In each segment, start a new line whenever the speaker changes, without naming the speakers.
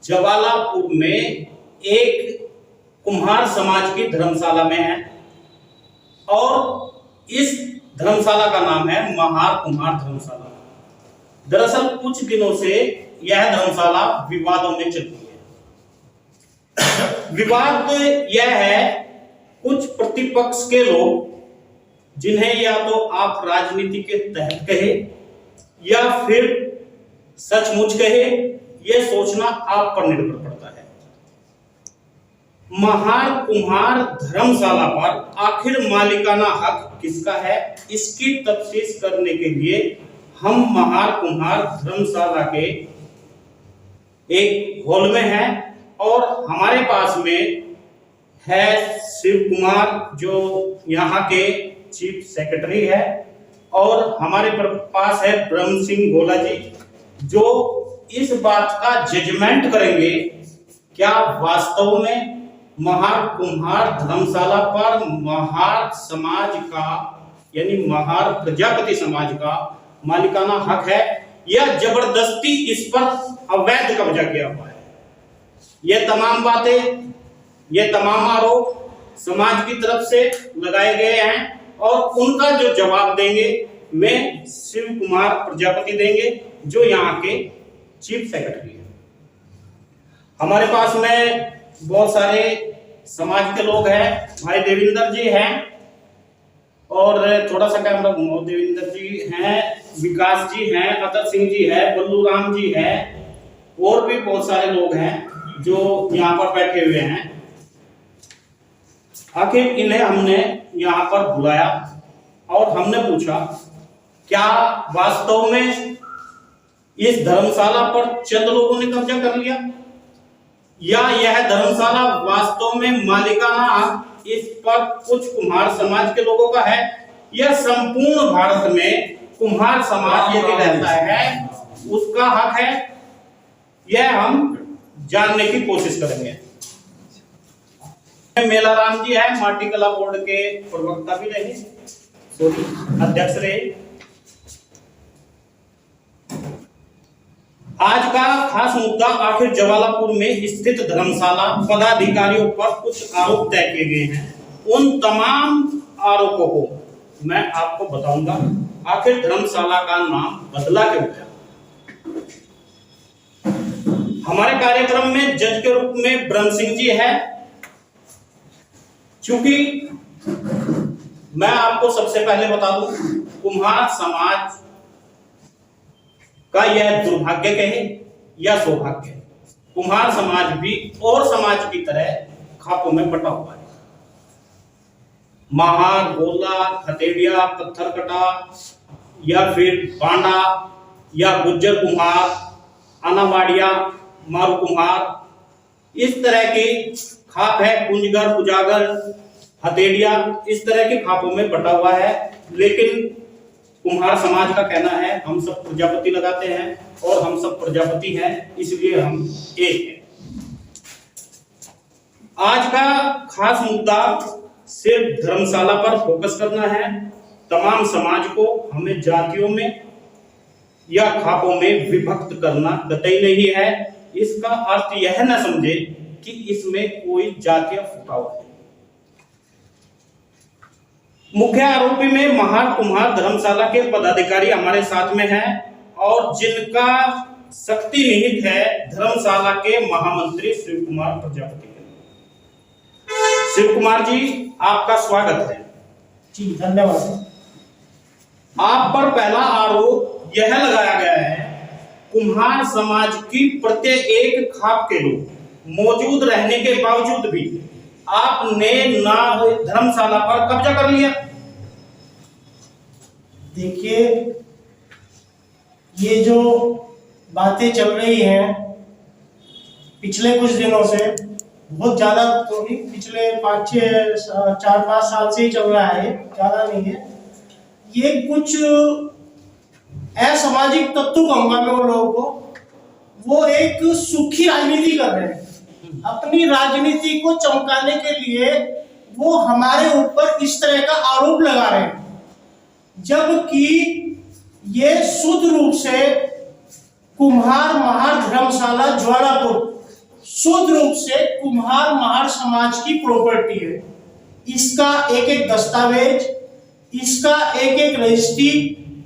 जवालापुर में एक कुम्हार समाज की धर्मशाला में है और इस धर्मशाला का नाम है महार कुम्हार धर्मशाला। दरअसल कुछ दिनों से यह धर्मशाला विवादों में चल रही है। विवाद यह है, कुछ प्रतिपक्ष के लोग, जिन्हें या तो आप राजनीति के तहत कहे या फिर सचमुच कहे, यह सोचना आप पर निर्भर पड़ता है। महार कुम्हार धर्मशाला पर आखिर मालिकाना हक किसका है, इसकी तफ्तीश करने के लिए हम महार कुम्हार धर्मशाला के एक हॉल में हैं और हमारे पास में है शिव कुमार, जो यहाँ के चीफ सेक्रेटरी है, और हमारे पास है ब्रह्म सिंह गोला जी, जो इस बात का जजमेंट करेंगे क्या वास्तव में महार कुम्हार धर्मशाला पर महार समाज का यानी महार प्रजापति समाज का मालिकाना हक है या जबरदस्ती इस पर अवैध कब्जा किया हुआ है। यह तमाम बातें, ये तमाम आरोप समाज की तरफ से लगाए गए हैं और उनका जो जवाब देंगे मैं शिव कुमार प्रजापति देंगे, जो यहाँ के चीफ सेक्रेटरी हैं। हमारे पास में बहुत सारे समाज के लोग हैं। भाई देविंदर जी हैं और थोड़ा सा कैमरा घुमाओ, देविंदर जी हैं, विकास जी हैं, अतर सिंह जी है, बल्लू राम जी है, और भी बहुत सारे लोग हैं जो यहाँ पर बैठे हुए हैं। आखिर इन्हें हमने यहाँ पर बुलाया और हमने पूछा क्या वास्तव में इस धर्मशाला पर चंद लोगों ने कब्जा कर लिया या यह धर्मशाला वास्तव में मालिकाना हक इस पर कुछ कुम्हार समाज के लोगों का है या संपूर्ण भारत में कुम्हार समाज यदि रहता है उसका हक है, यह हम जानने की कोशिश करेंगे। मेला राम जी है, माटी कला बोर्ड के प्रवक्ता भी रहे, सॉरी अध्यक्ष रहे। आज का खास मुद्दा, आखिर जवालापुर में स्थित धर्मशाला पदाधिकारियों पर कुछ आरोप तय किए गए हैं। उन तमाम आरोपों को मैं आपको बताऊंगा। आखिर धर्मशाला का नाम बदला क्यों गया। हमारे कार्यक्रम में जज के रूप में ब्रह्म सिंह जी है। चूंकि मैं आपको सबसे पहले बता दूं, कुम्हार समाज का यह दुर्भाग्य कहे या सौभाग्य, कुम्हार समाज भी और समाज की तरह खापों में बटा हुआ है। महार, गोला, हथेड़िया, पत्थर कटा या फिर बांडा या गुज्जर कुम्हार, अनावाड़िया, मारू कुम्हार, इस तरह की खाप है। कुंजगर, कुजागर, हथेड़िया, इस तरह के खापों में बटा हुआ है। लेकिन कुम्हार समाज का कहना है हम सब प्रजापति लगाते हैं और हम सब प्रजापति हैं, इसलिए हम एक हैं। आज का खास मुद्दा सिर्फ धर्मशाला पर फोकस करना है। तमाम समाज को हमें जातियों में या खापों में विभक्त करना कतई नहीं है। इसका अर्थ यह न समझे कि इसमें कोई जातीय फुटाव है। मुख्य आरोपी में महार कुम्हार धर्मशाला के पदाधिकारी हमारे साथ में हैं और जिनका शक्ति निहित है धर्मशाला के महामंत्री शिव कुमार प्रजापति। शिव कुमार जी, आपका स्वागत है।
जी धन्यवाद।
आप पर पहला आरोप यह लगाया गया है, कुम्हार समाज की प्रत्येक एक खाप के लोग मौजूद रहने के बावजूद भी आपने ना धर्मशाला पर कब्जा कर लिया।
देखिए, ये जो बातें चल रही हैं पिछले कुछ दिनों से, बहुत ज्यादा तो नहीं, पिछले 4-5 साल से ही चल रहा है, ज्यादा नहीं है। ये कुछ असामाजिक तत्व कहूंगा मैं उन लोगों को, वो एक सूखी राजनीति कर रहे हैं। अपनी राजनीति को चमकाने के लिए वो हमारे ऊपर इस तरह का आरोप लगा रहे हैं, जबकि ये शुद्ध रूप से कुम्हार महार धर्मशाला ज्वालापुर शुद्ध रूप से कुम्हार महार समाज की प्रॉपर्टी है। इसका एक एक दस्तावेज, इसका एक एक रजिस्ट्री,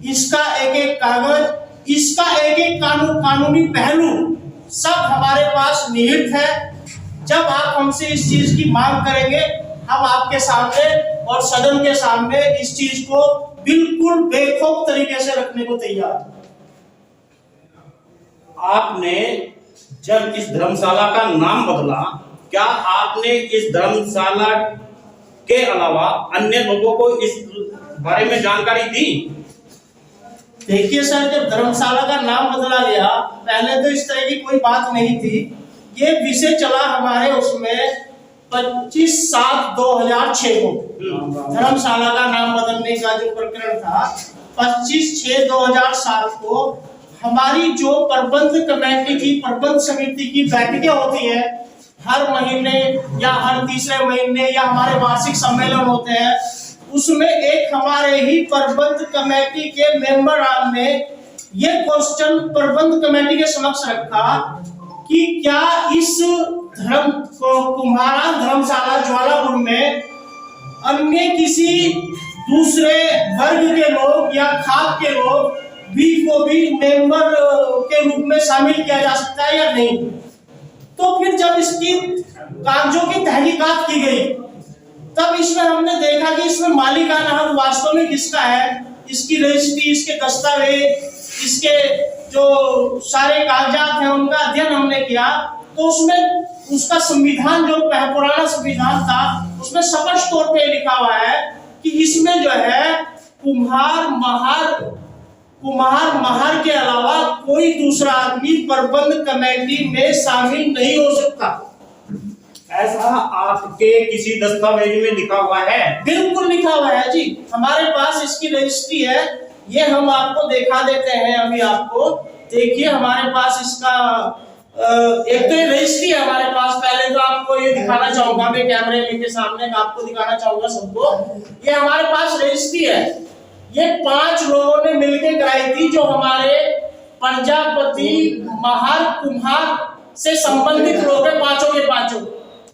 इसका एक एक कागज, इसका एक एक कानूनी पहलू सब हमारे पास निहित है। जब आप हमसे इस चीज की मांग करेंगे, हम आपके सामने और सदन के सामने इस चीज को बिल्कुल बेखौफ तरीके से रखने को तैयार हैं।
आपने जब इस धर्मशाला का नाम बदला, क्या आपने इस धर्मशाला के अलावा अन्य लोगों को इस बारे में जानकारी दी?
देखिए सर, जब धर्मशाला का नाम बदला गया, पहले तो इस तरह की कोई बात नहीं थी। ये विषय चला हमारे उसमें 25/7/2006 को धर्मशाला का नाम बदलने का जो प्रकरण था, 25/6/2007 को हमारी जो प्रबंध कमेटी की प्रबंध समिति की बैठकें होती है हर महीने या हर तीसरे महीने या हमारे वार्षिक सम्मेलन होते हैं, उसमें एक हमारे ही प्रबंध कमेटी के मेंबर ने ये क्वेश्चन प्रबंध कमेटी के समक्ष रखा कि क्या इस कुम्हारा धर्मशाला ज्वालापुर में अन्य किसी दूसरे वर्ग के लोग या खाप के लोग भी को भी मेंबर के रूप में शामिल किया जा सकता है या नहीं। तो फिर जब इसकी कागजों की तहकीकात की गई, तब इसमें हमने देखा कि इसमें मालिकाना हक वास्तव में किसका है, इसकी रजिस्ट्री, इसके दस्तावेज, इसके जो सारे कागजात हैं उनका अध्ययन हमने किया। तो उसमें उसका संविधान जो पुराना संविधान था, उसमें स्पष्ट तौर पे लिखा हुआ है कि इसमें जो है कुम्हार महार के अलावा कोई दूसरा आदमी प्रबंध कमेटी में शामिल नहीं हो सकता।
ऐसा आपके किसी दस्तावेज में लिखा हुआ है? बिल्कुल
लिखा हुआ है जी, हमारे पास इसकी रजिस्ट्री है, ये हम आपको दिखा देते हैं। अभी आपको देखिए, हमारे पास इसका एक तो ये रजिस्ट्री है हमारे पास। पहले तो आपको ये दिखाना चाहूंगा, मैं कैमरे के सामने आपको दिखाना चाहूंगा सबको। ये हमारे पास रजिस्ट्री है, ये 5 लोगों ने मिलकर कराई थी, जो हमारे प्रजापति महार कुम्हार से संबंधित लोग हैं, पांचों के पांचों।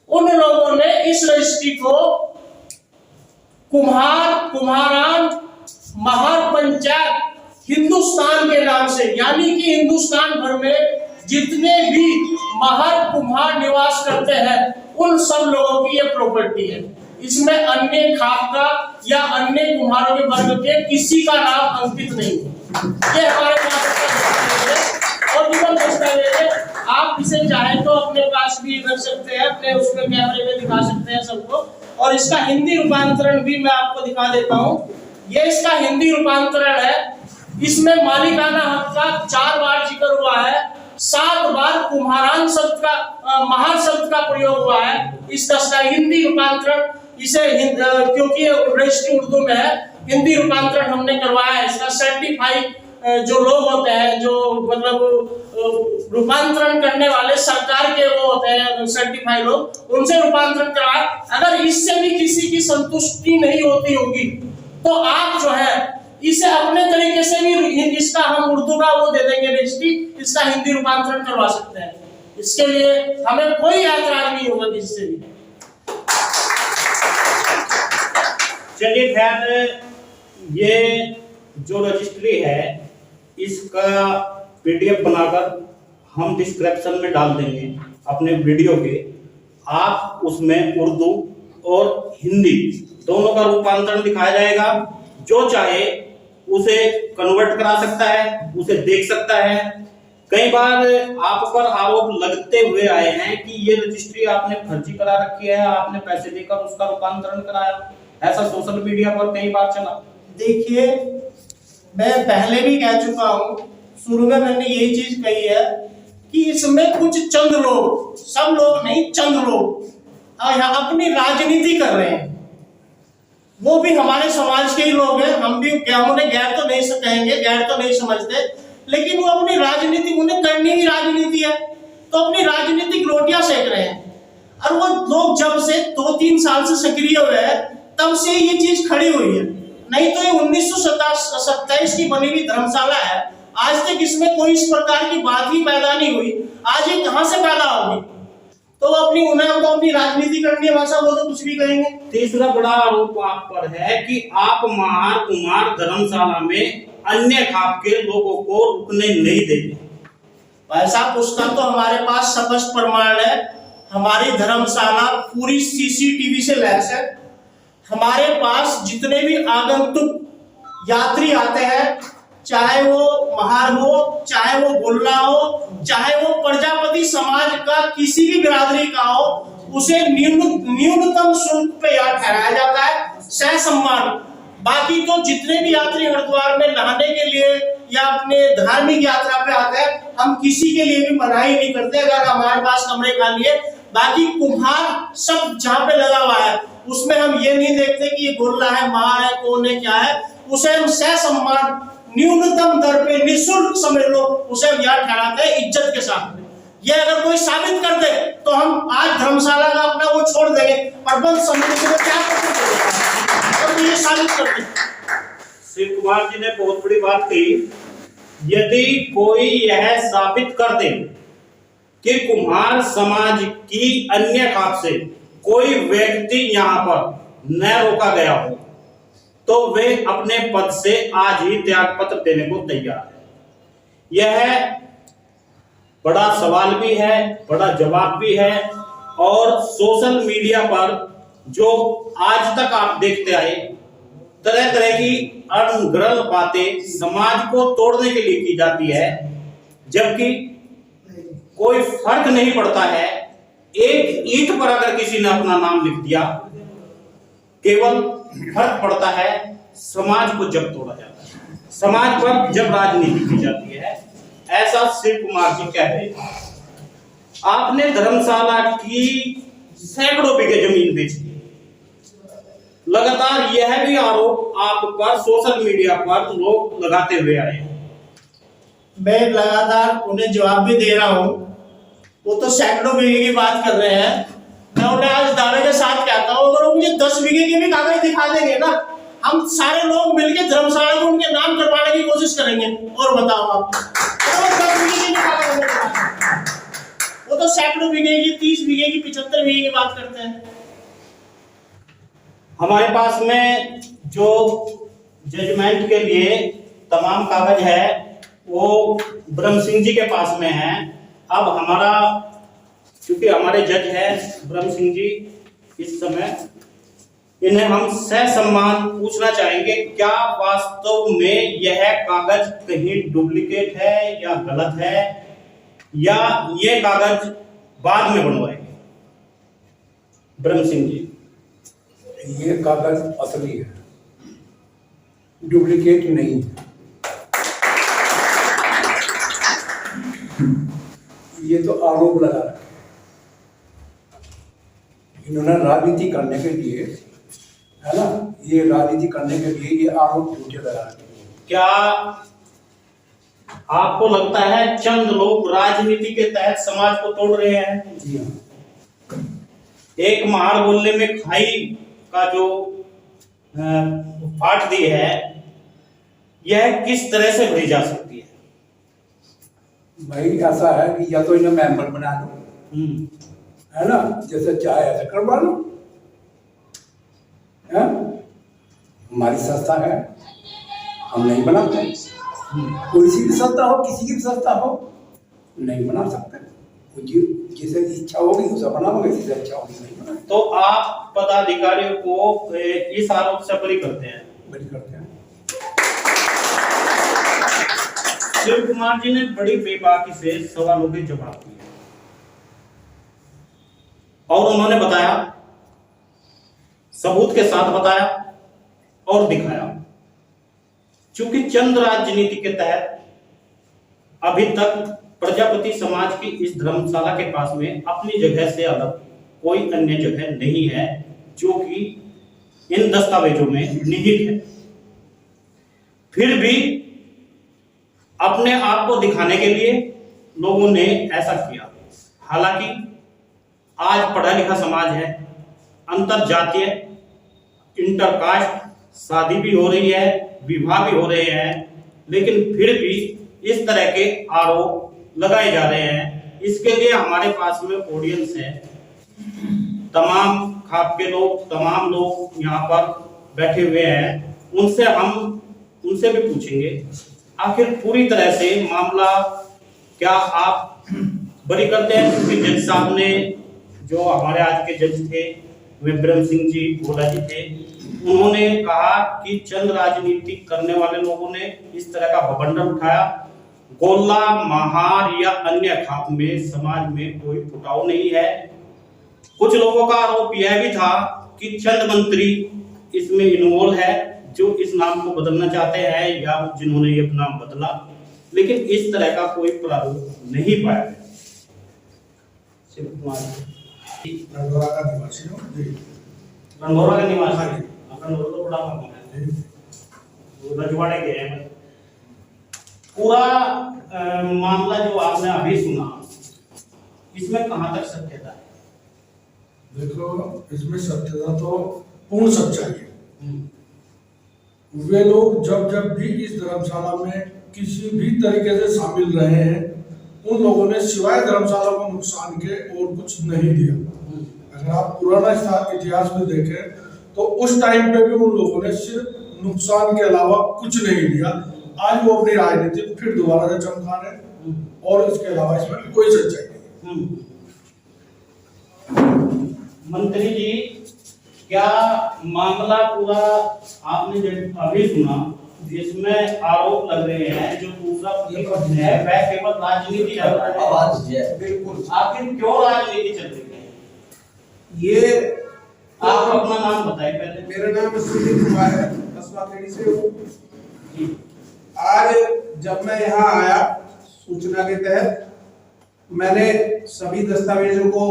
उन लोगों ने इस रजिस्ट्री को कुम्हारान महार पंचायत हिंदुस्तान के नाम से, यानी कि हिंदुस्तान भर में जितने भी महार कुम्हार निवास करते हैं उन सब लोगों की ये प्रॉपर्टी है। इसमें अन्य खाप का या अन्य कुम्हारों के वर्ग के किसी का नाम अंकित नहीं है। ये हमारे पास और भी दस्तावेज है, आप इसे चाहे तो अपने पास भी रख सकते हैं, अपने उसमें कैमरे में दिखा सकते हैं सबको। और इसका हिंदी रूपांतरण भी मैं आपको दिखा देता हूँ। ये इसका हिंदी रूपांतरण है। इसमें मालिकाना हक का 4 बार जिक्र हुआ है, 7 बार कुम्हारान शब्द का महार शब्द का प्रयोग हुआ है। इसका हिंदी रूपांतरण इसे क्योंकि रजिस्ट्री उर्दू में है, हिंदी रूपांतरण हमने करवाया है। इसका सर्टिफाई जो लोग होते हैं, जो मतलब रूपांतरण करने वाले सरकार के वो होते हैं सर्टिफाई लोग, उनसे रूपांतरण करवाया। अगर इससे भी किसी की संतुष्टि नहीं होती होगी तो आप जो है इसे अपने तरीके से भी, इसका हम उर्दू का वो दे देंगे रजिस्ट्री, इसका हिंदी रूपांतरण करवा सकते हैं। इसके लिए हमें कोई ऐतराज नहीं होगा किसी से भी।
चलिए खैर, ये जो रजिस्ट्री है इसका PDF बनाकर हम डिस्क्रिप्शन में डाल देंगे अपने वीडियो के। आप उसमें उर्दू और हिंदी दोनों का रूपांतरण दिखाया जाएगा। जो चाहे उसे कन्वर्ट करा सकता है, उसे देख सकता है। कई बार आप पर आरोप लगते हुए आए हैं कि ये रजिस्ट्री आपने फर्जी करा रखी है, आपने पैसे देकर उसका रूपांतरण कराया, ऐसा सोशल मीडिया पर कई बार चला।
देखिए, मैं पहले भी कह चुका हूँ, शुरू में मैंने यही चीज कही है कि इसमें कुछ चंद लोग, सब लोग नहीं, चंद लोग यहाँ अपनी राजनीति कर रहे हैं। वो भी हमारे समाज के ही लोग हैं, हम भी उन्हें गैर तो नहीं कहेंगे, गैर तो नहीं समझते, लेकिन वो अपनी राजनीति, उन्हें करनी ही राजनीति है, तो अपनी राजनीतिक रोटियां सेक रहे हैं। और वो लोग जब से 2-3 साल से सक्रिय हुए हैं, तब से ये चीज खड़ी हुई है। नहीं तो ये 1927 की बनी हुई धर्मशाला है, आज तक इसमें कोई इस प्रकार की बात ही पैदा नहीं हुई। आज ये कहां से पैदा होगी? तो उन्हें तो अपनी राजनीति करनी है भाषा, वो तो कुछ भी कहेंगे।
तीसरा बड़ा आरोप आप पर है कि आप महार कुमार धर्मशाला में अन्य खाप के लोगों को रुकने नहीं देते।
भाई साहब, उसका तो हमारे पास स्पष्ट प्रमाण है। हमारी धर्मशाला पूरी सीसीटीवी से लैस है। हमारे पास जितने भी आगंतुक यात्री आते हैं, चाहे वो महार हो, चाहे वो गोल्ला हो, चाहे वो प्रजापति समाज का किसी भी बिरादरी का हो, उसे न्यूनतम शुल्क पे यहाँ ठहराया जाता है, सह सम्मान। बाकी तो जितने भी यात्री हरिद्वार में नहाने के लिए या अपने धार्मिक यात्रा पे आते हैं, हम किसी के लिए भी मनाही नहीं करते अगर हमारे पास कमरे खाली है। बाकी कुम्हार सब जहाँ पे लगा हुआ है, उसमें हम ये नहीं देखते कि ये गोल्ला है, महार है, कौन है, क्या है। उसे हम सह सम्मान न्यूनतम दर पे निःशुल्क समझ लो, उसे हम यहाँ ठहराते हैं इज्जत के साथ। ये अगर कोई साबित कर दे तो हम आज धर्मशाला का अपना वो छोड़ देंगे, प्रबंध समिति को क्या करते, ये साबित कर दे।
शिव कुमार जी ने बहुत बड़ी बात कही। यदि कोई यह साबित कर दे कि कुम्हार समाज की अन्य खाप से कोई व्यक्ति यहाँ पर न रोका गया हो, तो वे अपने पद से आज ही त्याग पत्र देने को तैयार है। यह बड़ा सवाल भी है, बड़ा जवाब भी है। और सोशल मीडिया पर जो आज तक आप देखते आए, तरह तरह की अनगढ़ बातें समाज को तोड़ने के लिए की जाती है, जबकि कोई फर्क नहीं पड़ता है। एक ईंट पर अगर किसी ने अपना नाम लिख दिया, केवल फर्क पड़ता है समाज को जब तोड़ा जाता है, समाज पर जब राजनीति की जाती है। ऐसा शिव कुमार जी कह रहे हैं। आपने धर्मशाला की सैकड़ों बीघे जमीन बेच दी। लगातार यह भी आरोप आप पर सोशल मीडिया पर लोग लगाते हुए आए हैं।
मैं लगातार उन्हें जवाब भी दे रहा हूं। वो तो सैकड़ों बीघे की बात कर रहे हैं। मैं उन्हें आज दावे के साथ कहता हूं, अगर वो मुझे 10 बीघे के भी कागज दिखा देंगे ना, हम सारे लोग मिलकर धर्मशाला को उनके नाम करवाने की कोशिश करेंगे। और बताओ आप, 10 बीघे की वो तो सैकड़ों बीघे की, 30 बीघे की, 75 बीघे की बात करते हैं।
हमारे पास में जो जजमेंट के लिए तमाम कागज है वो ब्रह्म सिंह जी के पास में है। अब हमारा, क्योंकि हमारे जज है ब्रह्म सिंह जी इस समय, इन्हें हम ससम्मान पूछना चाहेंगे, क्या वास्तव में यह कागज कहीं डुप्लीकेट है या गलत है, या ये कागज बाद में बनवाएंगे? ब्रह्म सिंह जी,
ये कागज असली है, डुप्लीकेट नहीं है। ये तो आरोप लगा रहे हैं। इन्होंने राजनीति करने के लिए, है ना, ये राजनीति करने के लिए ये आरोप झूठे लगा रहे हैं।
क्या आपको लगता है चंद लोग राजनीति के तहत समाज को तोड़ रहे हैं?
जी हाँ।
एक महार बोलने में खाई का जो फाट दी है, यह किस तरह से भरी जा सकती है?
भाई ऐसा है कि या तो इन्हें मेंबर बना लो, है ना, जैसे चाहे ऐसे करवा लो। हमारी संस्था है, हम नहीं बनाते। कोई सी भी संस्था हो, किसी की भी संस्था हो, नहीं बना सकते। जिसे इच्छा होगी उसे बनाओगे, जिसे इच्छा होगी नहीं बनाओगे।
तो आप पदाधिकारियों को इस आरोप से बरी करते हैं?
बरी करते हैं।
शिव कुमार जी ने बड़ी बेबाकी से सवालों के जवाब दिए और उन्होंने बताया, सबूत के साथ बताया और दिखाया। चूंकि चंद राजनीति के तहत अभी तक प्रजापति समाज की इस धर्मशाला के पास में अपनी जगह से अलग कोई अन्य जगह नहीं है जो कि इन दस्तावेजों में निहित है, फिर भी अपने आप को दिखाने के लिए लोगों ने ऐसा किया। हालांकि आज पढ़ा लिखा समाज है, अंतर जातीय, इंटरकास्ट शादी भी हो रही है, विवाह भी हो रहे हैं, लेकिन फिर भी इस तरह के आरोप लगाए जा रहे हैं। इसके लिए हमारे पास में ऑडियंस है, तमाम खाप के लोग, तमाम लोग यहाँ पर बैठे हुए हैं, उनसे भी पूछेंगे आखिर पूरी तरह से मामला क्या आप बरी करते हैं। क्योंकि जज साहब ने, जो हमारे आज के जज थे वे ब्रह्म सिंह जी भोला जी थे, उन्होंने कहा कि चंद राजनीति करने वाले लोगों ने इस तरह का बवंडर उठाया। गोला, महार या अन्य खाप में समाज में कोई फुटाव नहीं है। कुछ लोगों का आरोप यह भी था कि चंद मंत्री इसमें इन्वॉल्व है जो इस नाम को बदलना चाहते हैं या जिन्होंने ये नाम बदला, लेकिन इस तरह का कोई प्रारूप नहीं पाया गया। शिव कुमार
रंगोरा का निवासी हूँ जी।
रंगोरा का निवासी
हाँ जी।
रंगोरा तो बड़ा गाँव है, वो रजवाड़े के हैं। पूरा मामला जो आपने अभी सुना, इसमें कहाँ तक सत्यता है?
देखो, इसमें सत्यता तो पूर्ण सच्चाई है। वे लोग जब भी इस धर्मशाला में किसी भी तरीके से शामिल रहे हैं, उन लोगों ने सिवाय धर्मशाला को नुकसान के और कुछ नहीं दिया। अगर आप पुराना इतिहास में देखें तो उस टाइम पे भी उन लोगों ने सिर्फ नुकसान के अलावा कुछ नहीं दिया। आज वो अपनी राजनीति फिर दोबारा से चमका रहे हैं और इसके अलावा इसमें कोई सच्चाई नहीं।
मंत्री जी, क्या मामला पूरा आपने जब अभी सुना, जिसमें आरोप लग रहे हैं, जो दूसरा प्रतिपक्ष है वह केवल राजनीति चल रहा है?
आवाज है बिल्कुल।
आखिर क्यों राजनीति चल रही है?
ये
आप अपना नाम बताइए पहले।
मेरा नाम सुनील कुमार है, कस्बा खेड़ी से हूँ। आज जब मैं यहाँ आया सूचना के तहत, मैंने सभी दस्तावेजों को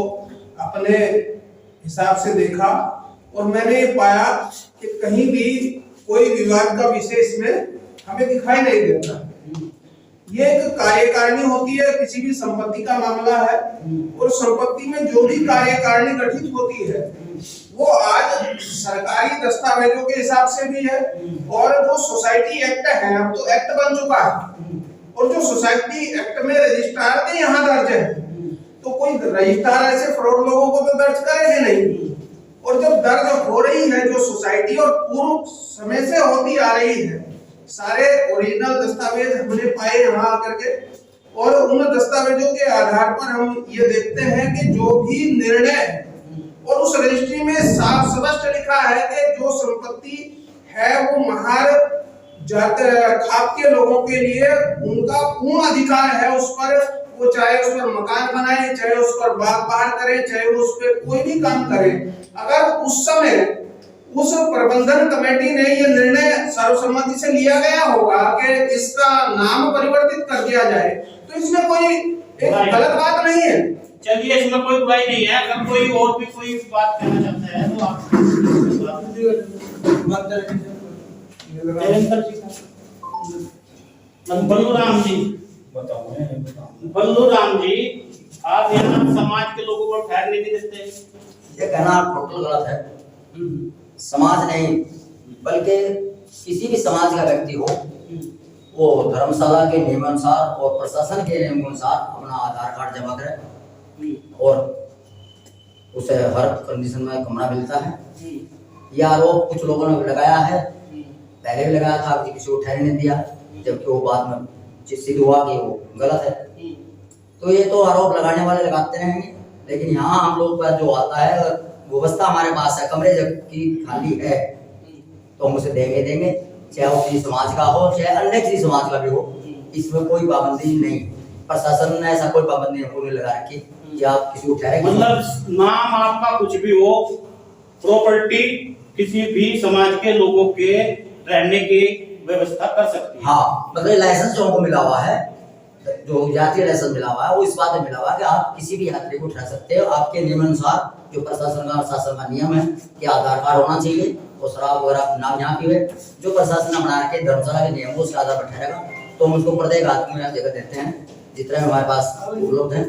अपने हिसाब से देखा और मैंने ये पाया कि कहीं भी कोई विवाद का विषय इसमें हमें दिखाई नहीं देता। ये एक कार्यकारिणी होती है, किसी भी संपत्ति का मामला है और संपत्ति में जो भी कार्यकारिणी गठित होती है वो आज सरकारी दस्तावेजों के हिसाब से भी है और जो सोसाइटी एक्ट है, अब तो एक्ट बन चुका है, और जो सोसाइटी एक्ट में रजिस्ट्रार भी यहाँ दर्ज है, तो कोई रजिस्ट्रार ऐसे फ्रॉड लोगों को तो दर्ज करेंगे नहीं। और जब दर्ज हो रही है जो सोसाइटी और पूर्व समय से होती आ रही है, सारे ओरिजिनल दस्तावेज हमने पाए यहाँ आकर के, और उन दस्तावेजों के आधार पर हम ये देखते हैं कि जो भी निर्णय, और उस रजिस्ट्री में साफ स्पष्ट लिखा है कि जो संपत्ति है वो महार जाति खाप के लोगों के लिए उनका पूर्ण अधिकार है उस पर, वो चाहे उस पर मकान बनाए, चाहे उस पर बाग बाहर करे, चाहे उस पर कोई भी काम करे। अगर उस समय उस प्रबंधन कमेटी ने ये निर्णय सर्वसम्मति से लिया गया होगा कि इसका नाम परिवर्तित कर दिया जाए, तो इसमें कोई एक गलत बात नहीं है।
चलिए, इसमें कोई बुराई नहीं है। अगर कोई और भी कोई बात कहना चाहता है तो आप बल्लूराम जी, बल्लूराम जी, आप यहाँ समाज के लोगों को ठहरने नहीं देते।
ये कहना टोटल गलत है। समाज नहीं, बल्कि किसी भी समाज का व्यक्ति हो, वो धर्मशाला के नियमानुसार और प्रशासन के नियमानुसार अपना आधार कार्ड जमा करे और उसे हर कंडीशन में कमरा मिलता है। यह आरोप कुछ लोगों ने लगाया है, पहले भी लगाया था, अभी किसी को ठहरने दिया, जबकि वो बाद में सिद्ध हुआ कि वो गलत है। तो ये तो आरोप लगाने वाले लगाते रहेंगे, लेकिन यहाँ हम लोग का जो आता है, व्यवस्था हमारे पास है, कमरे जबकि खाली है तो हम उसे देंगे, चाहे वो किसी समाज का हो चाहे अन्य किसी समाज का भी हो, इसमें कोई पाबंदी नहीं। प्रशासन ने ऐसा कोई पाबंदी नहीं लगा रखी कि आप किसी को ठहरे।
मतलब नाम आपका कुछ भी हो, प्रॉपर्टी किसी भी समाज के लोगों के रहने की व्यवस्था कर सकती है।
हाँ, मतलब लाइसेंस जो हमको मिला हुआ है, जो यात्री लाइसेंस मिला हुआ है, वो इस बात में मिला हुआ है कि आप किसी भी यात्री को ठहरा सकते हो। आपके नियमानुसार जो प्रशासन का शासन का नियम है कि आधार कार्ड होना चाहिए और शराब वगैरह नाम यहाँ की है, जो प्रशासन ने बना रखे धर्मशाला के नियम, उसके आधार पर ठहरेगा। तो हम उसको प्रत्येक आदमी में जगह देते हैं जितने हमारे पास उपलब्ध हैं।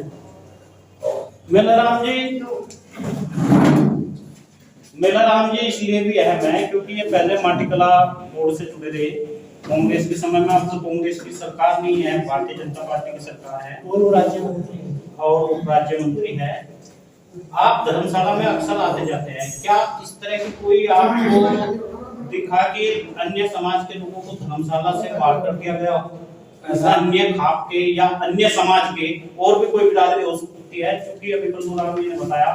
मेलाराम जी इसलिए भी अहम है क्योंकि ये पहले माटीकला बोर्ड से जुड़े रहे। कांग्रेस के समय में, अब तो कांग्रेस की सरकार नहीं है, भारतीय जनता पार्टी की सरकार है और राज्य मंत्री है। आप धर्मशाला में अक्सर आते जाते हैं, क्या इस तरह की कोई आपको दिखा कि अन्य समाज के लोगों को धर्मशाला से बाहर कर दिया गया हो? ऐसा अन्य खाप के या अन्य समाज के और भी कोई बिरादरी हो सकती है? क्योंकि अभी बलमूलाल जी ने बताया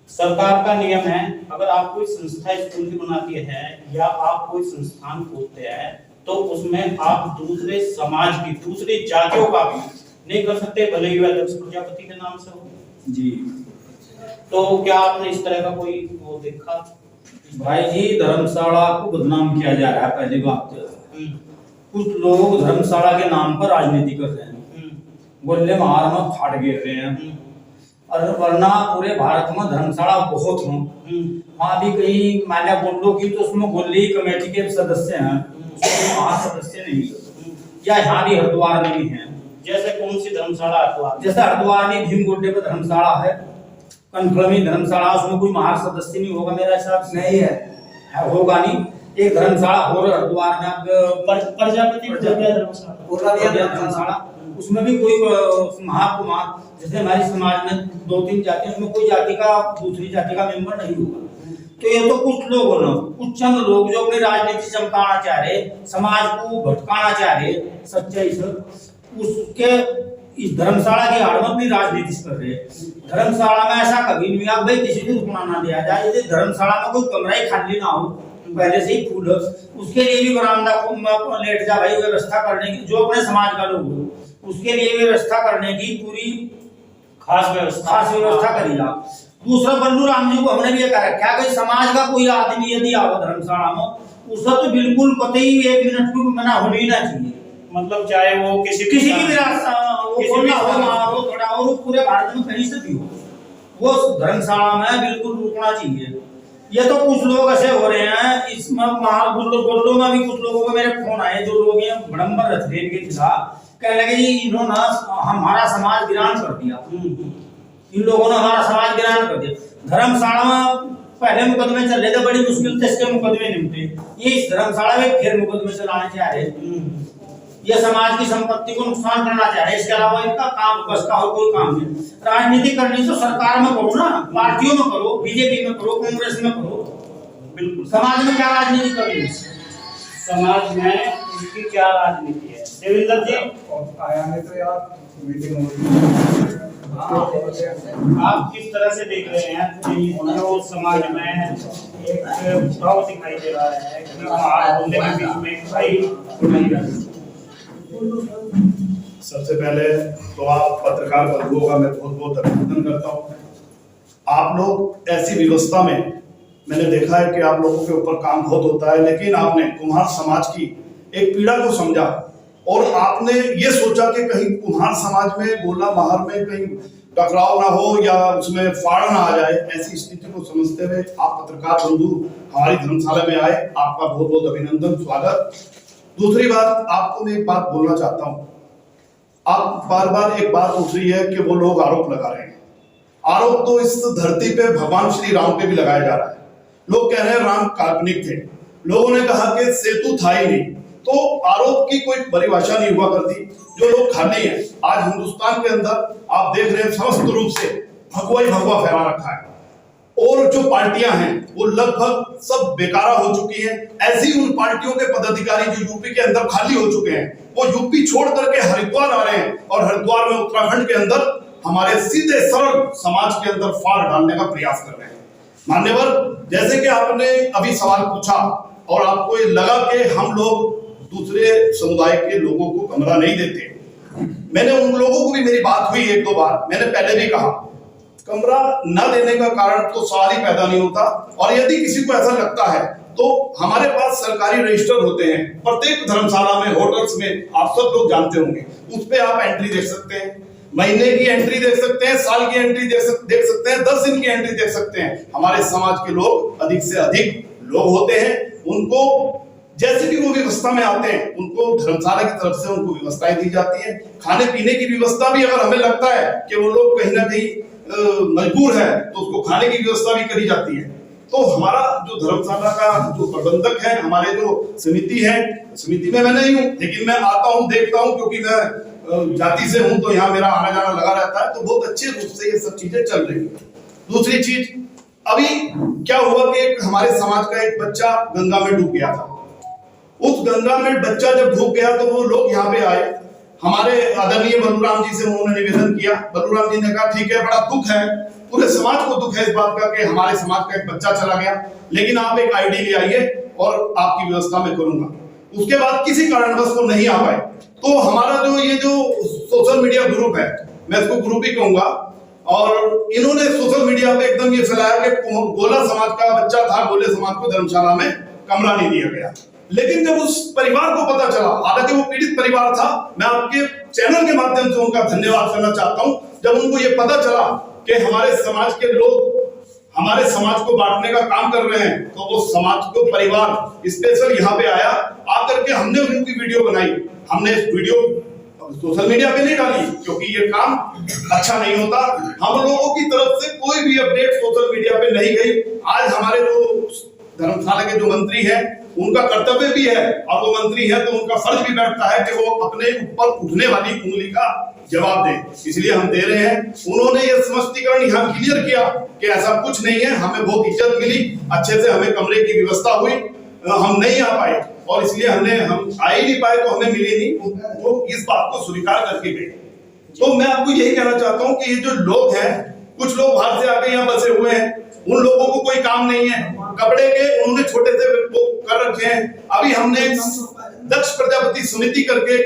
सरकार का नियम है, अगर आप कोई संस्था स्कूल की बनाती है या आप कोई संस्थान खोलते हैं तो उसमें आप दूसरे समाज की, दूसरी जातियों का भी नहीं कर सकते, भले ही वह अध्यक्ष प्रजापति के नाम से हो।
जी
तो क्या आपने इस तरह का कोई वो देखा?
भाई जी, धर्मशाला को बदनाम किया जा रहा है। पहली बात कुछ लोग धर्मशाला के नाम पर राजनीति कर रहे हैं, गोले महार में फाड़ गिर रहे हैं, और वरना पूरे भारत में धर्मशाला बहुत हों। वहाँ भी कहीं मैंने बोलो की तो उसमें गोली कमेटी के सदस्य हैं, उसमें महासदस्य नहीं, या यहाँ भी हरिद्वार में भी हैं।
जैसे कौन सी धर्मशाला? हरिद्वार
जैसे हरिद्वार में भीम गोड्डे पर धर्मशाला है, कनखलमी धर्मशाला, उसमें कोई महार सदस्य नहीं होगा मेरा हिसाब से।
नहीं है,
होगा नहीं। एक धर्मशाला हो रहा हरिद्वार में, अब
प्रजापति
धर्मशाला, उसमें भी कोई महाकुमार, जैसे हमारे समाज में 2-3 जाति, उसमें कोई जाति का दूसरी जाति का मेंबर नहीं होगा। तो ये तो कुछ लोग हो ना, कुछ चंद लोग जो अपनी राजनीति चमकाना चाह रहे, समाज को भटकाना चाह रहे, सच्चाई से उसके इस धर्मशाला की आड़ में अपनी राजनीति कर रहे। धर्मशाला में ऐसा कभी नहीं हुआ भाई किसी को रुकना ना दिया जाए। यदि धर्मशाला में कोई कमरा ही खाली ना हो, पहले से ही फूल, उसके लिए भी बरामदा को लेट जा भाई व्यवस्था करने की, जो अपने समाज का लोग हो उसके लिए व्यवस्था करने की पूरी खास व्यवस्था करी जा। दूसरा बल्लू राम जी को हमने भी कहा क्या कोई समाज का कोई आदमी यदि आओ धर्मशाला में, उसका तो बिल्कुल कतई 1 मिनट भी मना होना ही ना चाहिए।
मतलब चाहे वो किसी
की भी रास्ता हो थोड़ा और पूरे भारत में कहीं से भी हो, वो धर्मशाला में बिल्कुल रुकना चाहिए। ये तो कुछ लोग ऐसे हो रहे हैं, इसमें गोल्डो में भी कुछ लोगों को मेरे फोन आए, जो लोग हैं भड़म्बर रथ के खिलाफ कहने लगे जी इन्होंने हमारा समाज गिरान कर दिया, इन लोगों ने हमारा समाज गिरान कर दिया। धर्मशाला में पहले मुकदमे चल रहे थे, बड़ी मुश्किल से इसके मुकदमे निपटे, ये इस धर्मशाला में फिर मुकदमे चलाने चाह रहे, ये समाज की संपत्ति को नुकसान करना चाह रहे। इसके अलावा इनका काम बस का और कोई काम नहीं। राजनीति करनी तो सरकार में करो ना, पार्टियों में करो, बीजेपी में करो, कांग्रेस में करो, बिल्कुल। समाज में क्या राजनीति करनी?
समाज में इनकी क्या राजनीति है? देवेंद्र जी
आया नहीं तो यार मीटिंग हो रही है।
आप किस तरह से देख रहे हैं कि जो समाज में एक भाव दिखाई दे रहा है कि बाहर बोलने के बीच में भाई उठाई जा रही है?
सबसे पहले तो आप पत्रकार बंधुओं का मैं बहुत बहुत अभिनंदन करता हूँ। आप लोग ऐसी व्यवस्था में, मैंने देखा है कि आप लोगों के ऊपर काम बहुत होता है, लेकिन आपने कुम्हार समाज की एक पीड़ा को समझा और आपने ये सोचा कि कहीं कुम्हार समाज में गोला महार में कहीं टकराव ना हो या उसमें फाड़ ना आ जाए, ऐसी स्थिति को समझते हुए आप पत्रकार बंधु हमारी धर्मशाला में आए, आपका बहुत बहुत अभिनंदन, स्वागत। दूसरी बात, आपको मैं एक बात बोलना चाहता हूं। आप बार बार एक बात उठ रही है कि वो लोग आरोप लगा रहे हैं। आरोप तो इस धरती पे भगवान श्री राम पे भी लगाया जा रहा है। लोग कह रहे हैं राम काल्पनिक थे, लोगों ने कहा कि सेतु था ही नहीं, तो आरोप की कोई परिभाषा नहीं हुआ करती। जो लोग खाली हैं, आज हिंदुस्तान के अंदर आप देख रहे हैं समस्त रूप से भगवा ही भगवा फैला रखा है, और जो पार्टियां हैं वो लगभग सब बेकारा हो चुकी हैं। ऐसी उन पार्टियों के पदाधिकारी जो यूपी के अंदर खाली हो चुके हैं, वो यूपी छोड़ करके हरिद्वार आ रहे हैं और हरिद्वार में उत्तराखंड के अंदर हमारे सीधे सरल समाज के अंदर फाड़ डालने का प्रयास कर रहे हैं। मान्यवर, जैसे कि आपने अभी सवाल पूछा और आपको ये लगा कि हम लोग दूसरे समुदाय के लोगों को कमरा नहीं देते, मैंने उन लोगों को भी, मेरी बात हुई 1-2 बार, मैंने पहले भी कहा कमरा न देने का कारण तो सवाल ही पैदा नहीं होता। और यदि किसी को ऐसा लगता है तो हमारे पास सरकारी रजिस्टर होते हैं, प्रत्येक धर्मशाला में, होटल्स में, आप सब लोग जानते होंगे, उस पे आप एंट्री देख सकते हैं, महीने की एंट्री देख सकते हैं, साल की एंट्री देख सकते हैं, 10 दिन की एंट्री देख सकते हैं। हमारे समाज के लोग अधिक से अधिक लोग होते हैं, उनको जैसे भी वो व्यवस्था में आते हैं उनको धर्मशाला की तरफ से उनको व्यवस्थाएं दी जाती हैं। खाने पीने की व्यवस्था भी अगर हमें लगता है कि वो लोग कहीं ना कहीं मजबूर है तो उसको खाने की व्यवस्था भी करी जाती है। तो हमारा जो धर्मशाला का जो प्रबंधक है, हमारे जो समिति है, समिति में मैं नहीं हूँ, लेकिन मैं आता हूँ, देखता हूँ, क्योंकि मैं जाति से हूं तो यहाँ मेरा आना जाना लगा रहता है, तो बहुत अच्छे रूप से ये सब चीजें चल रही है। दूसरी चीज, अभी क्या हुआ कि एक हमारे समाज का एक बच्चा गंगा में डूब गया था। उस गंगा में बच्चा जब डूब गया तो वो लोग यहाँ पे आए, हमारे आदरणीय बलूराम जी से उन्होंने निवेदन किया। बलूराम जी ने कहा ठीक है, बड़ा दुख है, पूरे समाज को दुख है इस बात का कि हमारे समाज का एक बच्चा चला गया, लेकिन आप एक आईडी ले आइए और आपकी व्यवस्था मैं करूंगा। उसके बाद किसी कारणवश वो नहीं आ पाए, तो हमारा जो सोशल मीडिया ग्रुप है, मैं इसको ग्रुप ही कहूंगा, और इन्होंने सोशल मीडिया पे एकदम ये फैलाया कि गोला समाज का बच्चा था, गोले समाज को धर्मशाला में कमरा नहीं दिया गया। लेकिन जब उस परिवार को पता चला, हालांकि वो पीड़ित परिवार था, मैं आपके चैनल के माध्यम से उनका धन्यवाद करना चाहता हूं, जब उनको ये पता चला कि हमारे समाज के लोग हमारे समाज को बांटने का काम कर रहे हैं, तो वो समाज को परिवार स्पेशल यहाँ पे आया, आकर के हमने उनकी वीडियो बनाई। हमने इस वीडियो सोशल मीडिया पे नहीं डाली क्योंकि ये काम अच्छा नहीं होता। हम लोगों की तरफ से कोई भी अपडेट सोशल मीडिया पे नहीं गई। आज हमारे जो धर्मशाला के जो मंत्री हैं, उनका कर्तव्य भी है, और वो मंत्री है तो उनका फर्ज भी बैठता है कि वो अपने ऊपर उठने वाली उंगली का जवाब दें, इसलिए हम दे रहे हैं। उन्होंने ये स्पष्टीकरण यहाँ क्लियर किया कि ऐसा कुछ नहीं है, हमें बहुत इज्जत मिली, अच्छे से हमें कमरे की व्यवस्था हुई, हम नहीं आ पाए और इसलिए हम आ ही नहीं पाए तो हमें मिली नहीं, वो इस बात को स्वीकार करके गए। तो मैं आपको यही कहना चाहता हूँ कि ये जो लोग हैं, कुछ लोग बाहर से आके यहाँ बसे हुए हैं, उन लोगों को कोई काम नहीं है, कपड़े के उन्होंने छोटे से वो कर रखे हैं। अभी हमने दक्ष प्रजापति समिति करके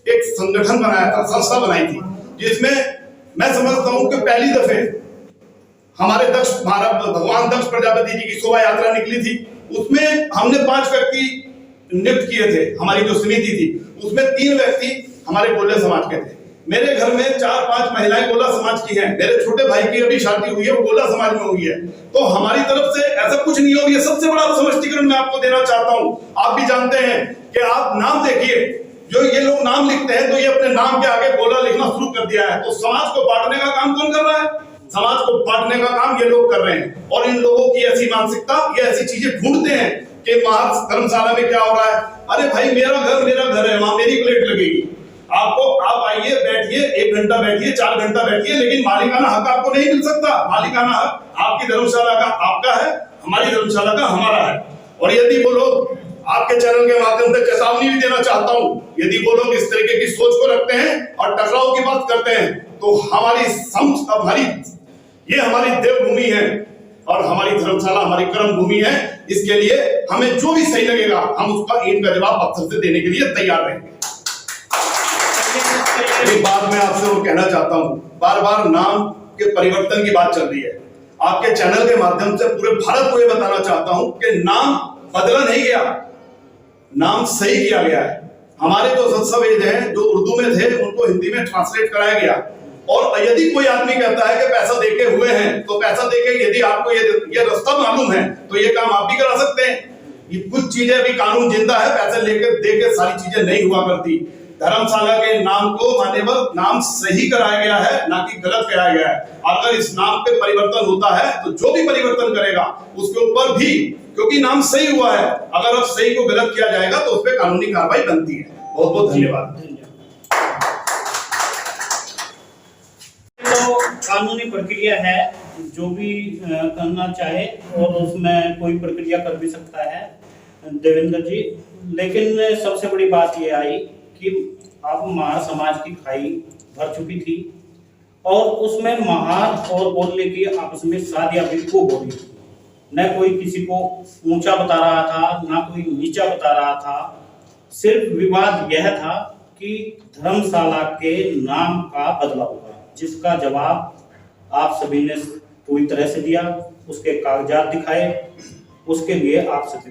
एक संगठन बनाया था, संस्था बनाई थी, जिसमें मैं समझता हूं कि पहली दफे हमारे भगवान दक्ष प्रजापति जी की शोभा यात्रा निकली थी। उसमें हमने 5 व्यक्ति नियुक्त किए थे। हमारी जो समिति थी उसमें 3 व्यक्ति हमारे गोले समाज के थे। मेरे घर में 4-5 महिलाएं गोला समाज की हैं। मेरे छोटे भाई की अभी शादी हुई है, वो गोला समाज में हुई है। तो हमारी तरफ से ऐसा कुछ नहीं हो। ये सबसे बड़ा स्पष्टीकरण मैं आपको देना चाहता हूं। आप भी जानते हैं कि आप नाम देखिए, जो ये लोग नाम लिखते हैं तो ये अपने नाम के आगे गोला लिखना शुरू कर दिया है। तो समाज को बांटने का काम कौन कर रहा है? समाज को बांटने का काम ये लोग कर रहे हैं। और इन लोगों की ऐसी मानसिकता, ये ऐसी चीजें ढूंढते हैं कि धर्मशाला में क्या हो रहा है। अरे भाई, मेरा घर है, वहां मेरी प्लेट लगेगी। आप आइए, बैठिए, 1 घंटा बैठिए, 4 घंटा बैठिए, लेकिन मालिकाना हक आपको नहीं मिल सकता। मालिकाना हक आपकी धर्मशाला का आपका है, हमारी धर्मशाला का हमारा है। और यदि वो लोग, आपके चैनल के माध्यम से चेतावनी भी देना चाहता हूं, यदि वो लोग इस तरीके की सोच को रखते हैं और टकराव की बात करते हैं, तो ये हमारी देवभूमि है और हमारी धर्मशाला हमारी कर्म भूमि है। इसके लिए हमें जो भी सही लगेगा, हम उसका ईंट का जवाब पत्थर से देने के लिए तैयार रहेंगे। एक बात मैं आपसे और कहना चाहता हूं, बार बार नाम के परिवर्तन की बात चल रही है। आपके चैनल के माध्यम से पूरे भारत को यह बताना चाहता हूं कि नाम बदला नहीं गया, नाम सही किया गया है। हमारे जो दस्तावेज हैं जो उर्दू में थे, उनको हिंदी में ट्रांसलेट कराया गया। और यदि कोई आदमी कहता है कि पैसा देके हुए हैं, तो पैसा देके यदि आपको ये रास्ता मालूम है तो ये काम आप भी करा सकते हैं। ये कुछ चीजें अभी कानून जिंदा है, पैसे लेकर देके सारी चीजें नहीं हुआ करती। धर्मशाला के नाम को मान्यवर नाम सही कराया गया है, ना कि गलत कराया गया है। अगर इस नाम पे परिवर्तन होता है तो जो भी परिवर्तन करेगा उसके ऊपर भी, क्योंकि नाम सही हुआ है, अगर अब सही को गलत किया जाएगा तो उस पर कानूनी कार्रवाई बनती है। बहुत बहुत धन्यवाद।
तो कानूनी प्रक्रिया है, जो भी करना चाहे और उसमें कोई प्रक्रिया कर भी सकता है देवेंद्र जी। लेकिन सबसे बड़ी बात ये आई कि अब महार समाज की खाई भर चुकी थी और उसमें महार और बोलने की आपस में शादियां भी खूब हो रही थी। न कोई किसी को ऊंचा बता रहा था, ना कोई नीचा बता रहा था। सिर्फ विवाद यह था कि धर्मशाला के नाम का बदलाव होगा, जिसका जवाब आप सभी ने पूरी तरह से दिया, उसके कागजात दिखाए, उसके लिए आप सभी